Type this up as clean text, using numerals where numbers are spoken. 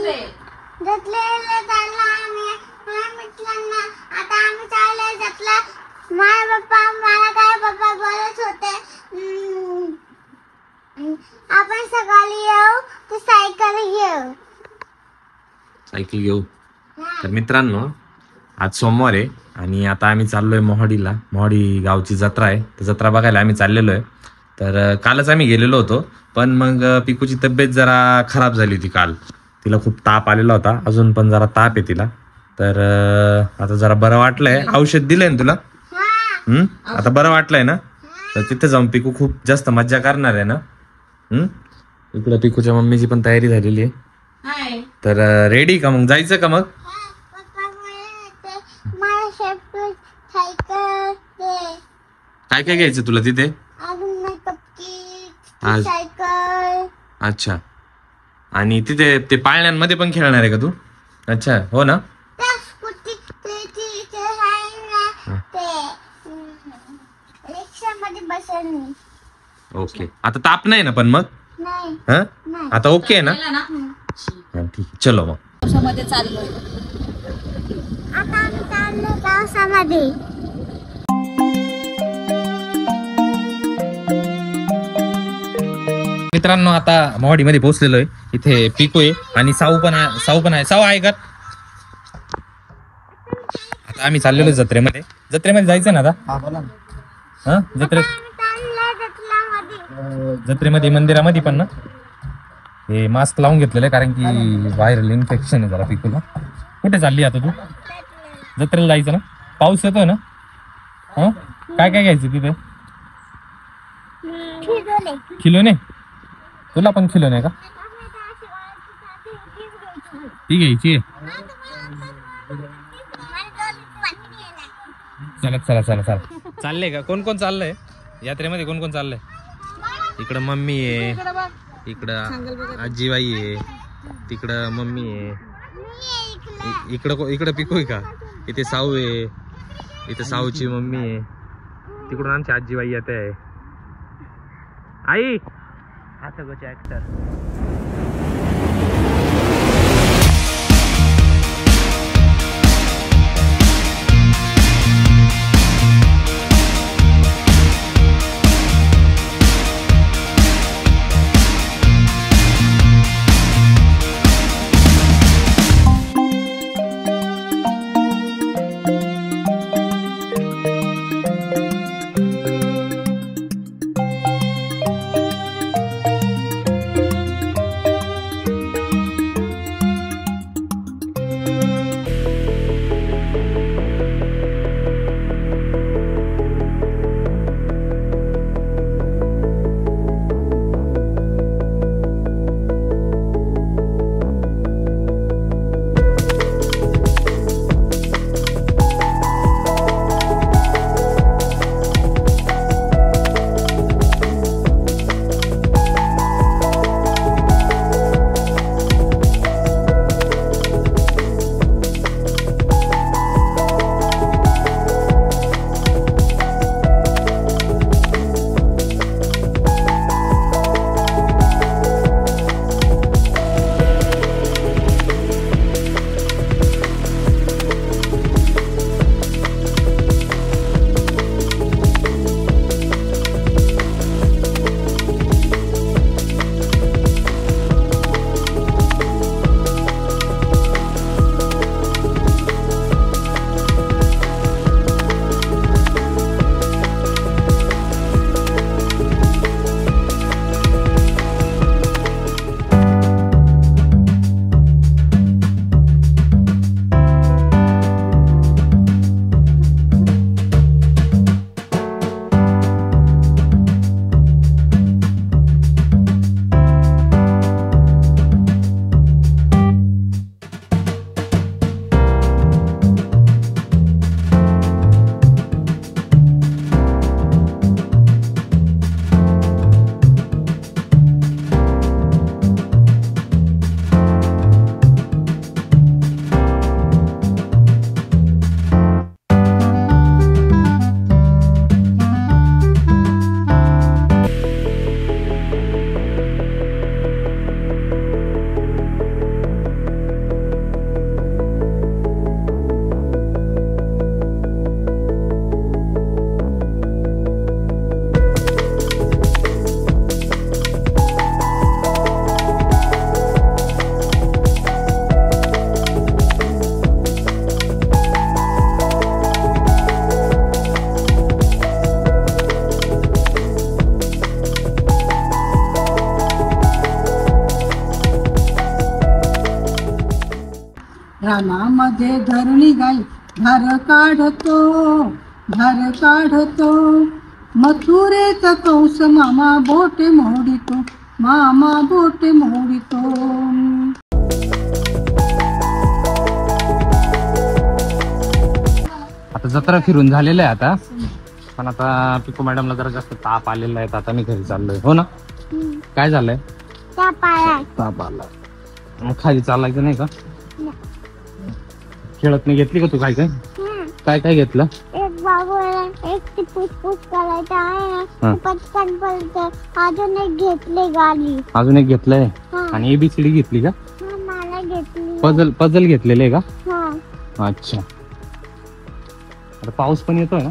जत्रेला चाललो आम्ही मित्रांना. आता आम्ही चाललोय जत्रेला. माझे पप्पा मला काय पप्पा बोलत होते आपण सकाळी येऊ तर सायकल घेऊ. सायकल घेऊ. तर मित्रांनो आज सोमवार आहे आणि आता आम्ही चाललोय मोहाडीला. मोहाडी गावची जत्रा आहे. तर जत्रा बघायला आम्ही चाललेलो आहे. तर कालच आम्ही गेलेलो होतो पण मग पिकूची तब्येत जरा खराब झाली होती काल. तिला खूप ताप आलेला होता. अजून पण जरा ताप आहे तिला. तर आता जरा बरं वाटलंय. औषध दिलंय ना तुला? आता बरं वाटलंय ना? तर तिथे जाऊन पिकू खूप जास्त मज्जा करणार आहे ना. इकडं पिकूच्या मम्मीची पण तयारी झालेली आहे. तर रेडी का मग जायचं का मग? काय काय घ्यायचं तुला तिथे? अच्छा. आणि तिथे ते पाळण्यांमध्ये पण खेळणार आहे का तू? अच्छा हो ना. ओके. आता ताप नाही ना पण मग? आता ओके आहे ना? ठीक आहे चलो मग. पावसामध्ये चाललोय. आता आम्ही चाललो पावसामध्ये. मित्रांनो आता मोहाडीमध्ये पोहोचलेलो आहे. इथे पिकू आहे आणि साऊ पण आहे. साऊ आहे का? आता आम्ही चाललेलो जत्रेमध्ये. जत्रेमध्ये जायचं ना आता? हा जत्रेमध्ये मंदिरामध्ये पण ना. हे मास्क लावून घेतलेलं आहे कारण की व्हायरल इन्फेक्शन आहे जरा पिकूला. कुठे चालली आता तू? जत्रेला जायचं ना? पाऊस येतोय ना? हा काय काय घ्यायचं तिथे? खिलोने. तुला पण खिलोने का? ती घ्यायची. चला चाललंय का? कोण कोण चाललंय यात्रेमध्ये? कोण कोण चाललंय? इकडं मम्मी आहे, इकडं आजीबाई आहे, तिकडं मम्मी आहे, इकडं पिकू आहे का? इथे साऊ आहे, इथे साऊची मम्मी आहे, तिकडून आमची आजीबाई येते आहे. आई आता गोचे ऍक्टर. रानामध्ये धरणी गाई धार काढतो मथुरेत कंस मामा बोटे मोडितो आता जत्रा फिरून झालेलं आहे आता, पण आता पिको मॅडमला जरा जास्त ताप आलेला आहे, तर आता मी घरी चाललोय. हो ना? काय झालंय? त्या पायात ताप आला. मग खाली चालायचं नाही का? खेळत नाही घेतली का तू? काय काय काय घेतलं? एक बाबूला एक ती पुसपुस करायचं आहे ना, पटकन पडतं. अजून एक घेतली गाडी. अजून एक घेतलंय. हा. आणि एबीसीडी घेतली का? मला घेतली. पजल घेतलेले का? हा. अच्छा. आता पाऊस पण येतोय ना?